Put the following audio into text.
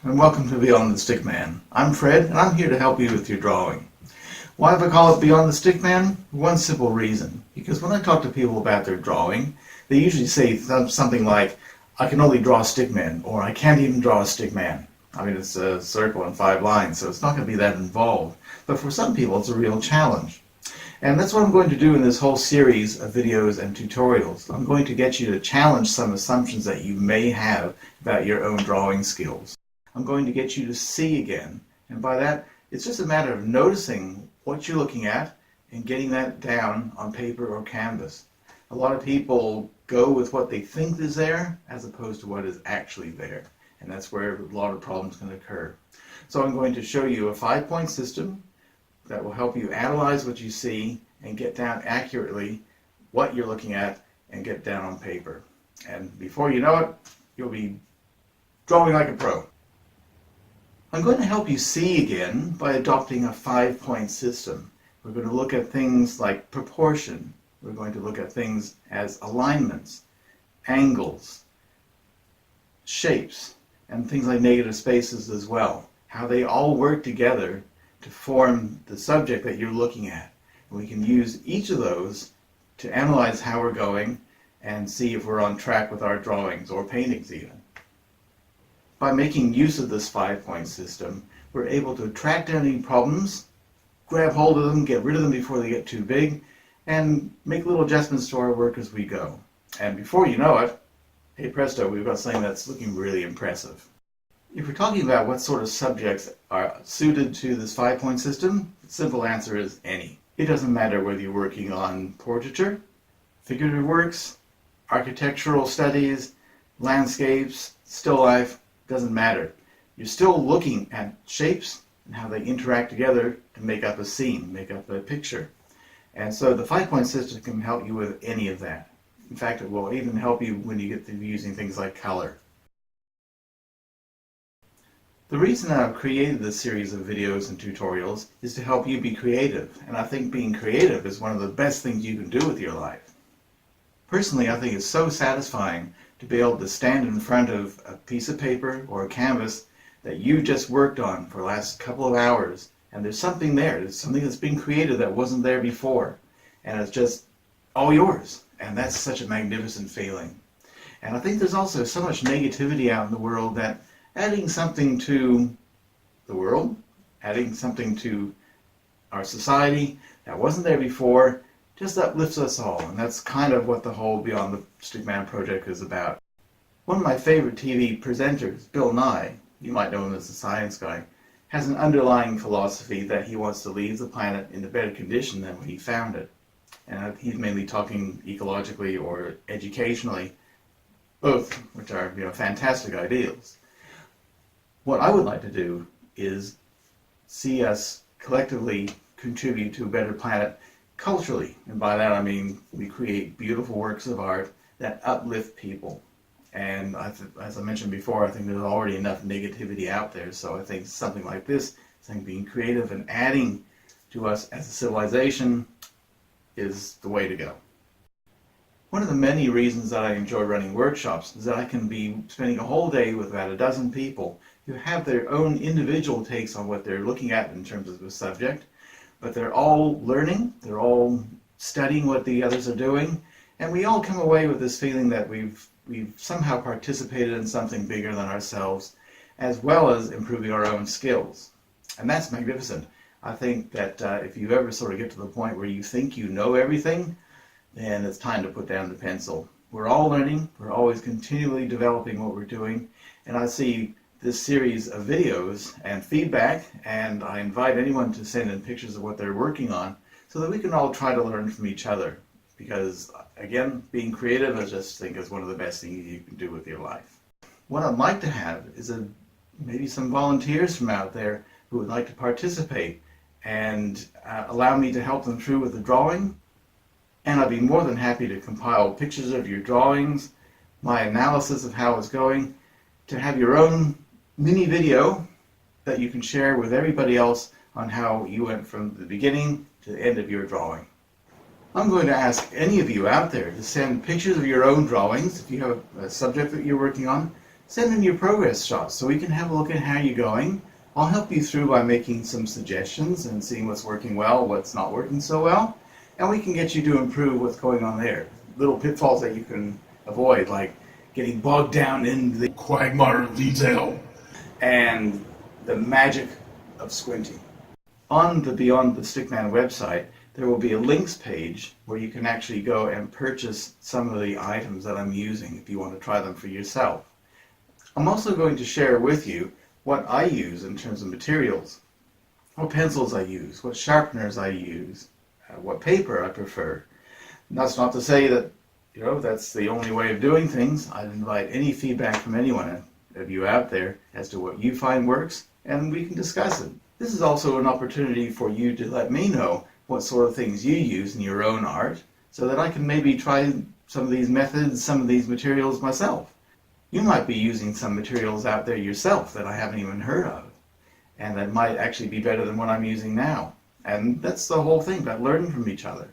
and welcome to Beyond the Stickman. I'm Fred, and I'm here to help you with your drawing. Why have I called it Beyond the Stickman? One simple reason. Because when I talk to people about their drawing, they usually say something like, I can only draw a stickman, or I can't even draw a stickman. I mean, it's a circle and 5 lines, so it's not going to be that involved. But for some people, it's a real challenge. And that's what I'm going to do in this whole series of videos and tutorials. I'm going to get you to challenge some assumptions that you may have about your own drawing skills. I'm going to get you to see again, and by that, it's just a matter of noticing what you're looking at and getting that down on paper or canvas. A lot of people go with what they think is there as opposed to what is actually there, and that's where a lot of problems can occur. So I'm going to show you a 5-point system that will help you analyze what you see and get down accurately what you're looking at and get down on paper. And before you know it, you'll be drawing like a pro. I'm going to help you see again by adopting a 5-point system. We're going to look at things like proportion. We're going to look at things as alignments, angles, shapes, and things like negative spaces as well. How they all work together to form the subject that you're looking at. And we can use each of those to analyze how we're going and see if we're on track with our drawings or paintings even. By making use of this 5-point system, we're able to track down any problems, grab hold of them, get rid of them before they get too big, and make little adjustments to our work as we go. And before you know it, hey presto, we've got something that's looking really impressive. If we're talking about what sort of subjects are suited to this 5-point system, the simple answer is any. It doesn't matter whether you're working on portraiture, figurative works, architectural studies, landscapes, still life, doesn't matter. You're still looking at shapes and how they interact together to make up a scene, make up a picture. And so the 5-point system can help you with any of that. In fact, it will even help you when you get to using things like color. The reason I've created this series of videos and tutorials is to help you be creative, and I think being creative is one of the best things you can do with your life. Personally, I think it's so satisfying to be able to stand in front of a piece of paper or a canvas that you just worked on for the last couple of hours, and there's something there, there's something that's been created that wasn't there before, and it's just all yours, and that's such a magnificent feeling. And I think there's also so much negativity out in the world that adding something to the world, adding something to our society that wasn't there before, just uplifts us all. And that's kind of what the whole Beyond the Stickman project is about. One of my favorite TV presenters, Bill Nye, you might know him as the science guy, has an underlying philosophy that he wants to leave the planet in a better condition than when he found it. And he's mainly talking ecologically or educationally, both which are fantastic ideals. What I would like to do is see us collectively contribute to a better planet culturally. And by that I mean we create beautiful works of art that uplift people. And as I mentioned before, I think there's already enough negativity out there. So I think something like this, something being creative and adding to us as a civilization is the way to go. One of the many reasons that I enjoy running workshops is that I can be spending a whole day with about a dozen people who have their own individual takes on what they're looking at in terms of the subject, but they're all learning, they're all studying what the others are doing, and we all come away with this feeling that we've somehow participated in something bigger than ourselves, as well as improving our own skills. And that's magnificent. I think that if you ever sort of get to the point where you think you know everything, then it's time to put down the pencil. We're all learning, we're always continually developing what we're doing, and I see this series of videos and feedback, and I invite anyone to send in pictures of what they're working on so that we can all try to learn from each other. Because, again, being creative I just think is one of the best things you can do with your life. What I'd like to have is maybe some volunteers from out there who would like to participate and allow me to help them through with the drawing. And I'd be more than happy to compile pictures of your drawings, my analysis of how it's going, to have your own mini video that you can share with everybody else on how you went from the beginning to the end of your drawing. I'm going to ask any of you out there to send pictures of your own drawings. If you have a subject that you're working on, send in your progress shots so we can have a look at how you're going. I'll help you through by making some suggestions and seeing what's working well, what's not working so well, and we can get you to improve what's going on there. Little pitfalls that you can avoid, like getting bogged down in the quagmire of detail and the magic of squinting. On the Beyond the Stickman website, there will be a links page where you can actually go and purchase some of the items that I'm using if you want to try them for yourself. I'm also going to share with you what I use in terms of materials, what pencils I use, what sharpeners I use, what paper I prefer. And that's not to say that that's the only way of doing things. I'd invite any feedback from anyone of you out there as to what you find works, and we can discuss it. This is also an opportunity for you to let me know what sort of things you use in your own art, so that I can maybe try some of these methods, some of these materials myself. You might be using some materials out there yourself that I haven't even heard of, and that might actually be better than what I'm using now. And that's the whole thing about learning from each other.